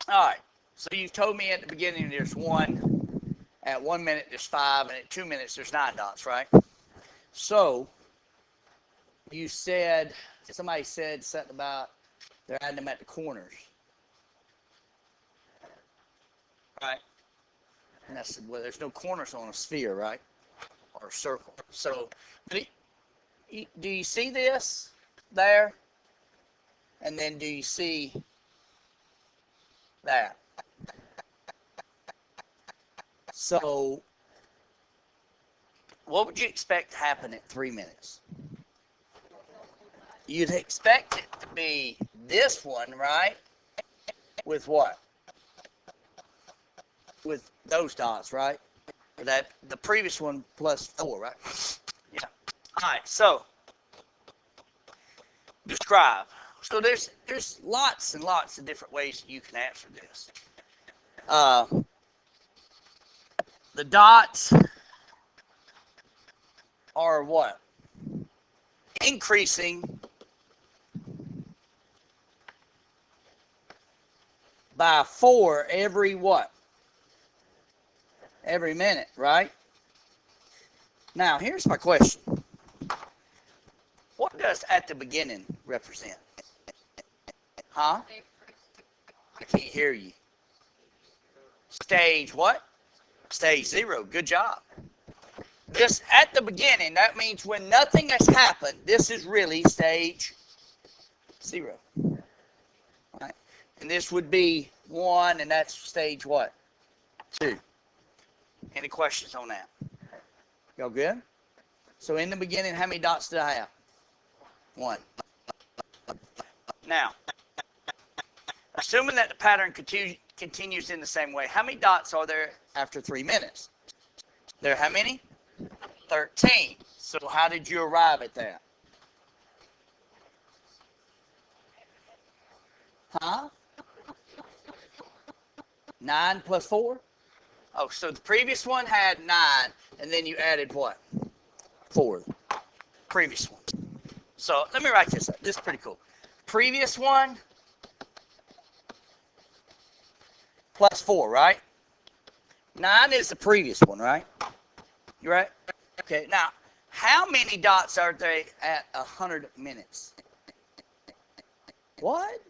All right. So you told me at the beginning there's 1. At 1 minute there's 5, and at 2 minutes there's 9 dots, right? So you said, somebody said something about they're adding them at the corners, right? And that's, well, there's no corners on a sphere, right? Or a circle. So do you see this there? And then do you see that? So what would you expect to happen at 3 minutes? You'd expect it to be this one, right? With what? With those dots, right? That the previous one plus 4, right? Yeah. All right. So describe. So there's lots and lots of different ways you can answer this. The dots are what? Increasing by 4 every what? Every minute, right? Now, here's my question. What does at the beginning represent? Huh? I can't hear you. Stage what? Stage 0. Good job. This at the beginning, that means when nothing has happened, this is really stage 0. Right? And this would be 1, and that's stage what? 2. Any questions on that? Y'all good? So in the beginning, how many dots did I have? 1. Now, assuming that the pattern continues in the same way, how many dots are there after 3 minutes? There are how many? 13. So how did you arrive at that? Huh? 9 plus 4? Oh, so the previous one had 9, and then you added what? 4. Previous one. So let me write this up. This is pretty cool. Previous one plus 4, right? 9 is the previous one, right? You right? Okay, now, how many dots are there at 100 minutes? What?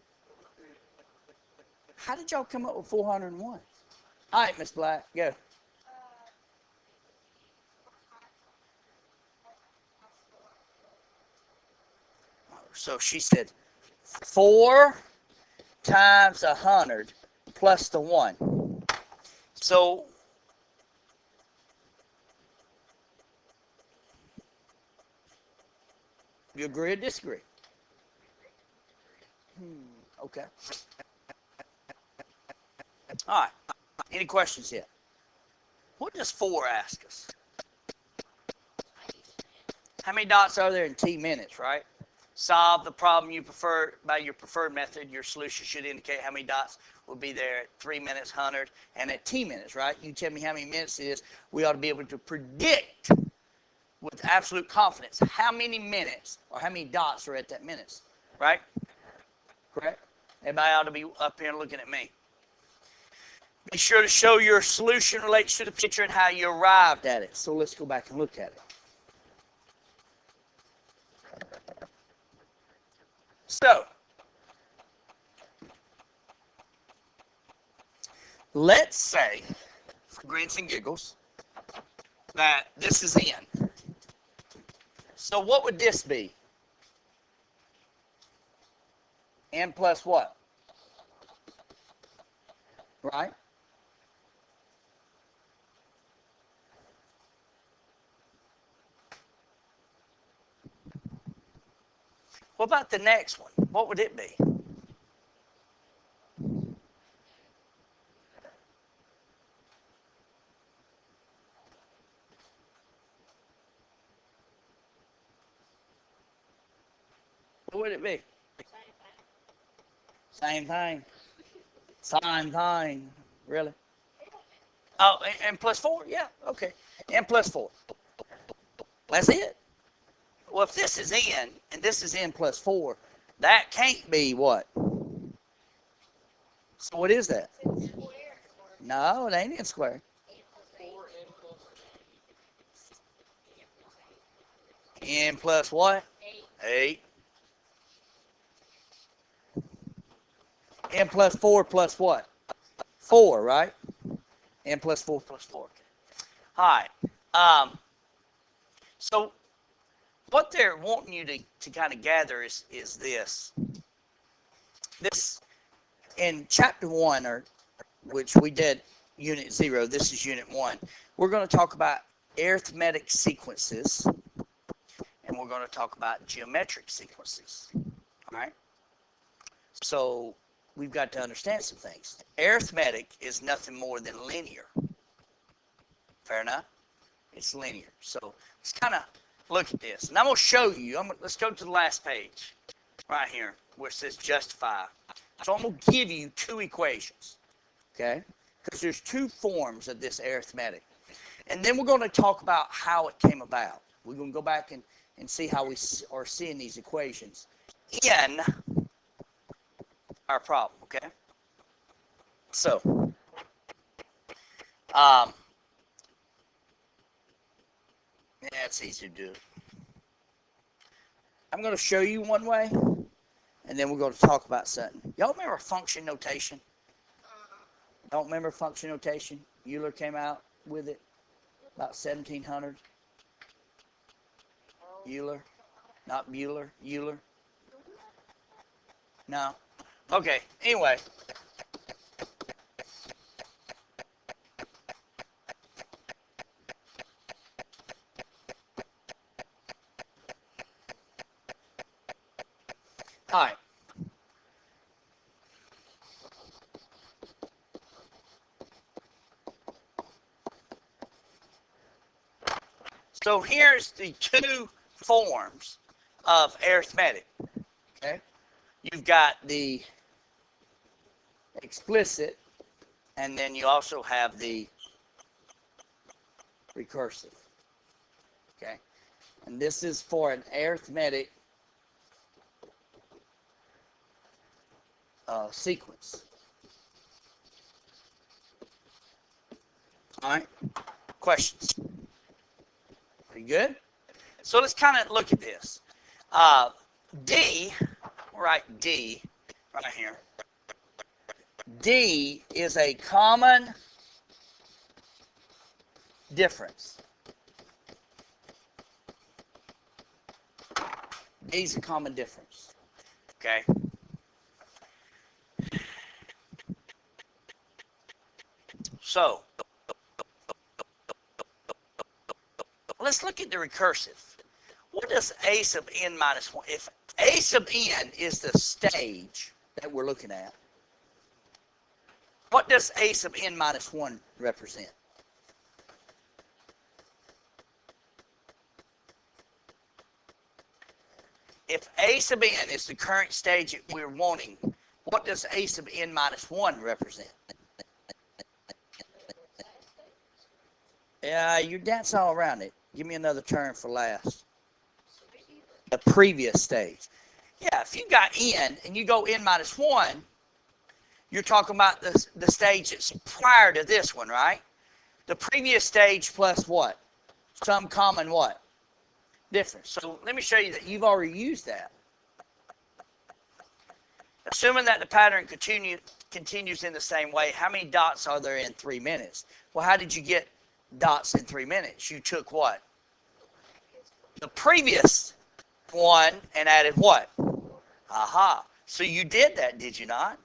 How did y'all come up with 401? All right, Miss Black, go. So she said 4 times 100 plus the 1. So you agree or disagree? Okay. All right. Any questions yet? What does 4 ask us? How many dots are there in T minutes, right? Solve the problem you prefer by your preferred method. Your solution should indicate how many dots will be there at 3 minutes, 100, and at T minutes, right? You tell me how many minutes it is. We ought to be able to predict with absolute confidence how many minutes or how many dots are at that minutes, right? Correct? Everybody ought to be up here looking at me. Be sure to show your solution relates to the picture and how you arrived at it. So let's go back and look at it. So, let's say, for grins and giggles, that this is n. So what would this be? N plus what? Right? What about the next one? What would it be? What would it be? Same thing. Same thing. Really? Oh, and plus 4? Yeah, okay. N plus 4. That's it. Well, if this is n and this is n plus 4, that can't be what? So what is that? No, it ain't n squared. N plus what? 8. N plus 4 plus what? 4, right? N plus 4 plus 4. All right. So what they're wanting you to kind of gather is this. This in chapter 1, or which we did unit 0, this is unit 1. We're going to talk about arithmetic sequences, and we're going to talk about geometric sequences. All right? So we've got to understand some things. Arithmetic is nothing more than linear. Fair enough? It's linear. So let's kind of look at this. And I'm going to show you. Let's go to the last page right here where it says justify. So I'm going to give you 2 equations. Okay? Because there's 2 forms of this arithmetic. And then we're going to talk about how it came about. We're going to go back and see how we are seeing these equations in our problem. Okay? So, yeah, it's easy to do. I'm going to show you one way, and then we're going to talk about something. Y'all remember function notation? Don't remember function notation? Euler came out with it about 1700. Euler, not Bueller. Euler. No. Okay. Anyway. All right. So here's the 2 forms of arithmetic. Okay? You've got the explicit, and then you also have the recursive. Okay? And this is for an arithmetic sequence. All right? Questions? Pretty good? So let's kind of look at this. D, we'll write D right here. D is a common difference. D is a common difference. Okay? So, let's look at the recursive. What does a sub n minus 1? If a sub n is the stage that we're looking at, what does a sub n minus 1 represent? If a sub n is the current stage that we're wanting, what does a sub n minus 1 represent? Yeah, you're dancing all around it. Give me another term for last. The previous stage. Yeah, if you got n and you go n minus 1, you're talking about the stage that's prior to this one, right? The previous stage plus what? Some common what? Difference. So let me show you that you've already used that. Assuming that the pattern continues in the same way, how many dots are there in 3 minutes? Well, how did you get dots in 3 minutes? You took what? The previous one and added what? Aha. So you did that, did you not?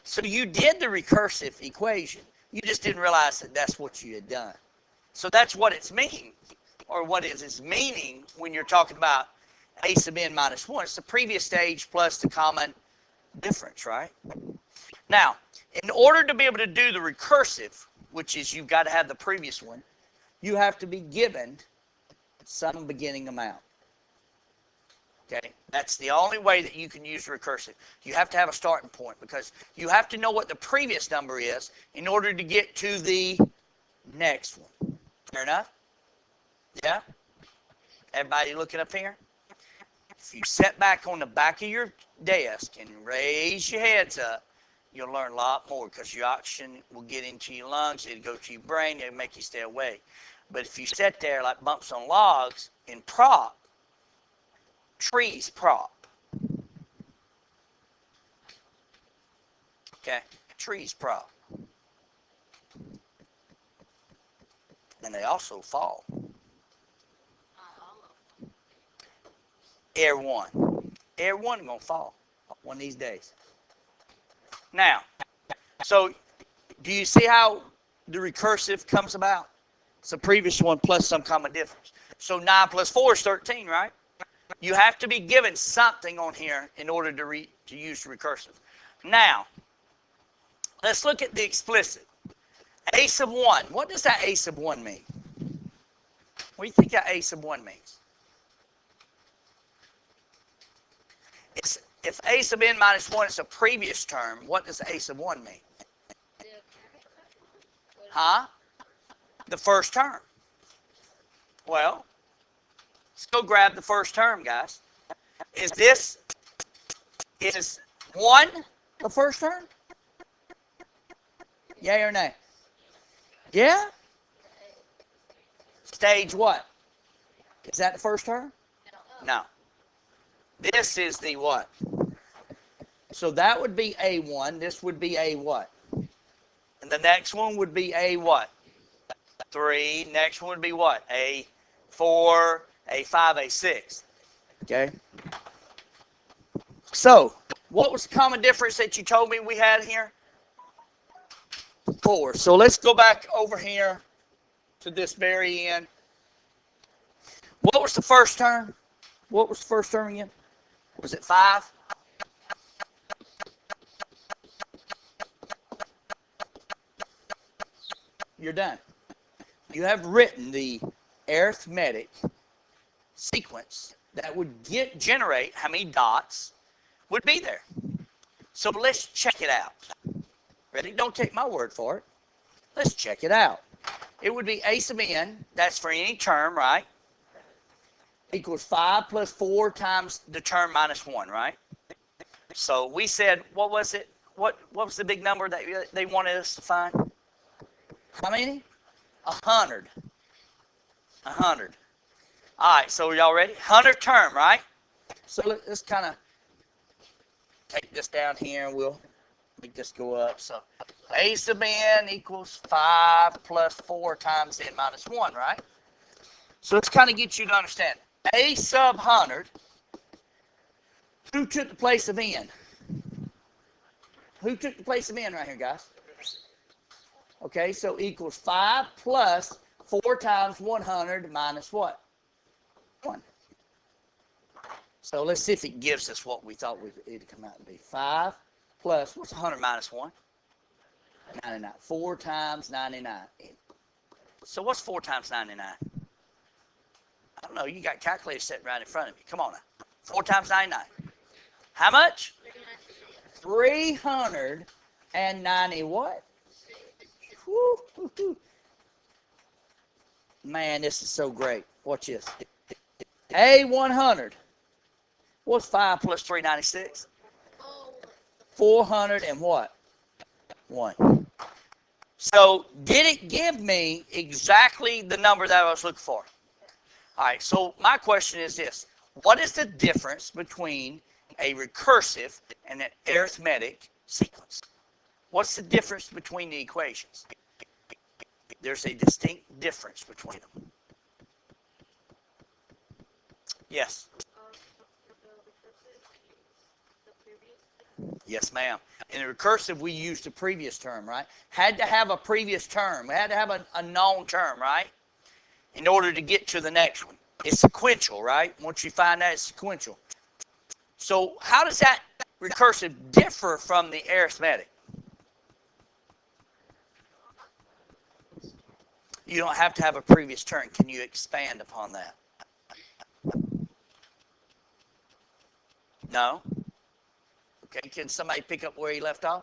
So you did the recursive equation. You just didn't realize that that's what you had done. So that's what it's meaning, or what is its meaning when you're talking about a sub n minus 1. It's the previous stage plus the common difference, right? Now, in order to be able to do the recursive, which is you've got to have the previous one, you have to be given some beginning amount. Okay, that's the only way that you can use recursive. You have to have a starting point because you have to know what the previous number is in order to get to the next one. Fair enough? Yeah? Everybody looking up here? If you sit back on the back of your desk and raise your heads up, you'll learn a lot more because your oxygen will get into your lungs, it'll go to your brain, it'll make you stay awake. But if you sit there like bumps on logs and prop, trees prop. Okay, trees prop. And they also fall. Air one. Air one is going to fall one of these days. Now, so do you see how the recursive comes about? It's the previous one plus some common difference. So 9 plus 4 is 13, right? You have to be given something on here in order to use the recursive. Now, let's look at the explicit. A sub 1. What does that A sub 1 mean? What do you think that A sub 1 means? If A sub n minus 1 is a previous term, what does A sub 1 mean? Huh? The first term. Well, let's go grab the first term, guys. Is 1 the first term? Yay or nay? Yeah? Stage what? Is that the first term? No. This is the what? So that would be A1. This would be A what? And the next one would be A what? 3. Next one would be what? A4, A5, A6. Okay? So, what was the common difference that you told me we had here? 4. So let's go back over here to this very end. What was the first term? What was the first term again? Was it 5? You're done. You have written the arithmetic sequence that would generate how many dots would be there. So let's check it out. Ready? Don't take my word for it. Let's check it out. It would be A sub n, that's for any term, right? Equals 5 plus 4 times the term minus 1, right? So we said, what was it? What was the big number that they wanted us to find? How many? 100. 100. All right, so y'all ready? 100 term, right? So let's kind of take this down here and we'll make this go up. So A sub n equals 5 plus 4 times n minus 1, right? So let's kind of get you to understand. A sub 100, who took the place of n? Who took the place of n right here, guys? Okay, so equals 5 plus 4 times 100 minus what? 1. So let's see if it gives us what we thought it'd come out to be. 5 plus, what's 100 minus 1? 99. 4 times 99. So what's 4 times 99? I don't know. You got calculators sitting right in front of you. Come on now. 4 times 99. How much? 390 what? Woo-hoo-hoo. Man, this is so great. Watch this. A100. What's 5 plus 396? 400 and what? 1. So, did it give me exactly the number that I was looking for? All right, so my question is this. What is the difference between a recursive and an arithmetic sequence? What's the difference between the equations? There's a distinct difference between them. Yes. Yes, ma'am. In the recursive, we used the previous term, right? Had to have a previous term. We had to have a known term, right? In order to get to the next one. It's sequential, right? Once you find that, it's sequential. So how does that recursive differ from the arithmetic? You don't have to have a previous term. Can you expand upon that? No? Okay, can somebody pick up where he left off?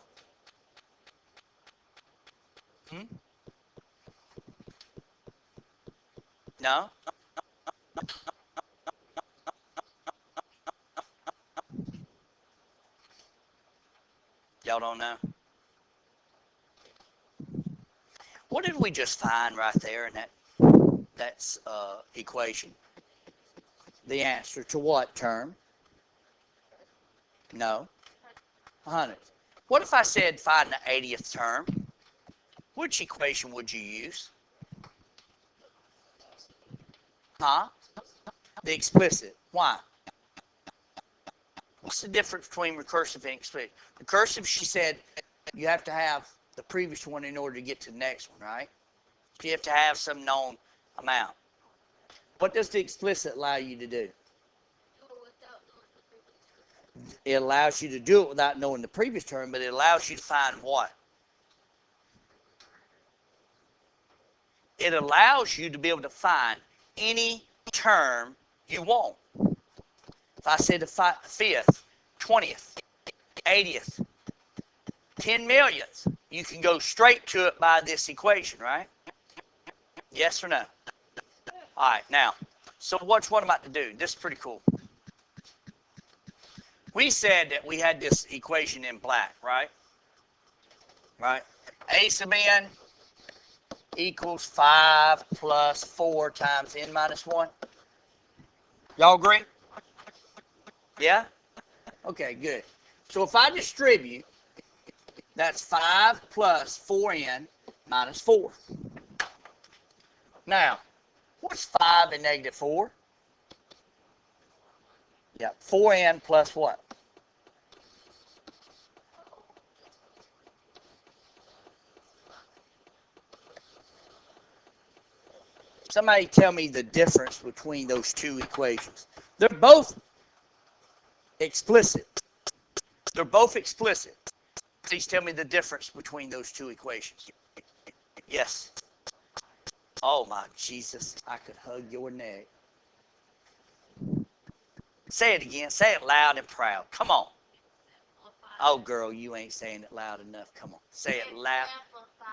No? Y'all don't know? What did we just find right there in that equation? The answer to what term? No. 100. What if I said find the 80th term? Which equation would you use? Huh? The explicit. Why? What's the difference between recursive and explicit? Recursive, she said, you have to have the previous one in order to get to the next one, right? So you have to have some known amount. What does the explicit allow you to do? It allows you to do it without knowing the previous term, but it allows you to find what? It allows you to be able to find any term you want. If I said the 5th, 20th, 80th, 10 millionth, you can go straight to it by this equation, right? Yes or no? All right, now, so what's what I'm about to do? This is pretty cool. We said that we had this equation in black, right? Right? A sub n equals 5 plus 4 times n minus 1. Y'all agree? Yeah? Okay, good. So if I distribute, that's 5 plus 4n minus 4. Now, what's 5 and negative 4? Yeah, 4n plus what? Somebody tell me the difference between those two equations. They're both explicit. They're both explicit. Please tell me the difference between those two equations. Yes. Oh my Jesus, I could hug your neck. Say it again. Say it loud and proud. Come on. Oh girl, you ain't saying it loud enough. Come on. Say it loud.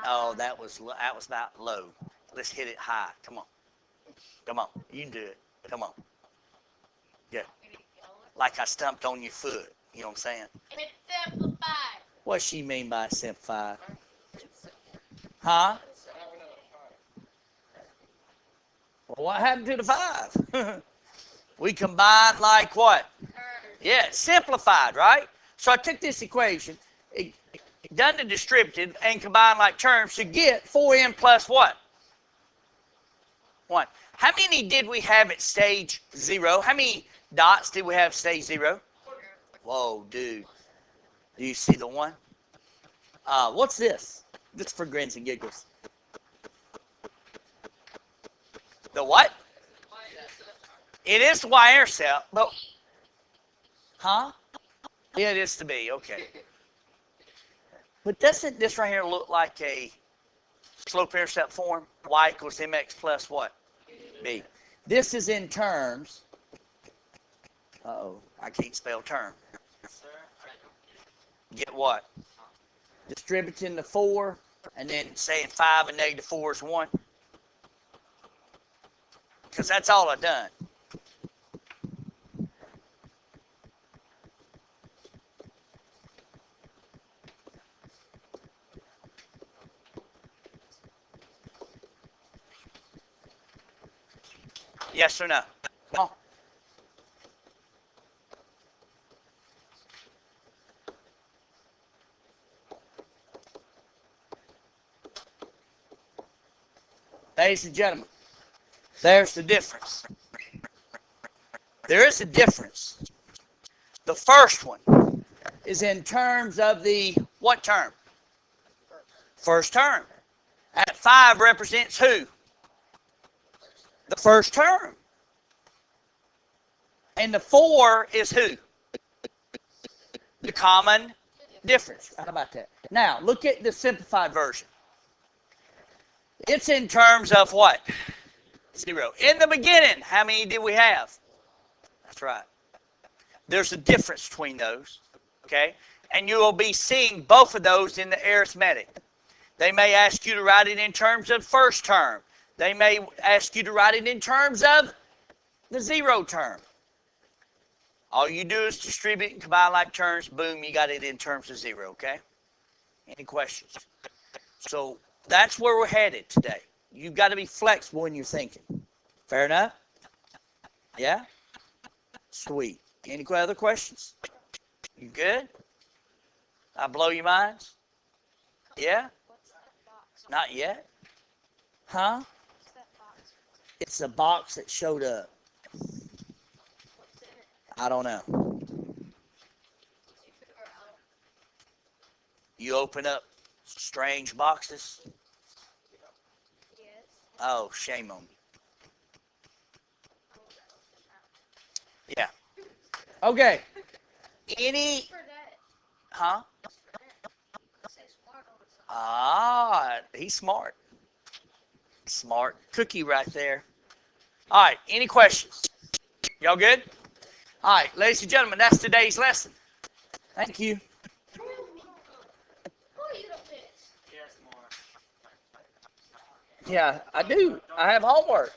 Oh, that was about low. Let's hit it high. Come on. Come on. You can do it. Come on. Yeah. Like I stumped on your foot. You know what I'm saying? It's simplified. What she mean by simplified? Huh? Well, what happened to the 5? We combined like what? Yeah, simplified, right? So I took this equation, done the distributive, and combined like terms to get 4n plus what? 1. How many did we have at stage 0? How many dots did we have at stage 0? Whoa, dude. Do you see the 1? What's this? This is for grins and giggles. The what? It is the y-intercept, but... Huh? Yeah, it is to be, okay. But doesn't this right here look like a slope-intercept form? Y equals mx plus what? B. This is in terms... Uh-oh, I can't spell term. Get what? Distributing the 4, and then saying 5 and negative 4 is 1. Because that's all I've done. Yes or no? No. Ladies and gentlemen, there's the difference. There is a difference. The first one is in terms of the what term? First term. At 5 represents who? The first term. And the 4 is who? The common difference. How about that? Now, look at the simplified version. It's in terms of what? 0. In the beginning, how many did we have? That's right. There's a difference between those, okay? And you will be seeing both of those in the arithmetic. They may ask you to write it in terms of first term. They may ask you to write it in terms of the 0 term. All you do is distribute and combine like terms. Boom, you got it in terms of 0, okay? Any questions? So That's where we're headed today. You've got to be flexible in your thinking. Fair enough? Yeah? Sweet. Any other questions? You good? I blow your minds? Yeah? Not yet? Huh? It's a box that showed up. I don't know. You open up strange boxes? Oh, shame on me. Yeah. Okay. Any... Huh? Ah, he's smart. Smart. Cookie right there. All right. Any questions? Y'all good? All right. Ladies and gentlemen, that's today's lesson. Thank you. Yeah, I do. I have homework.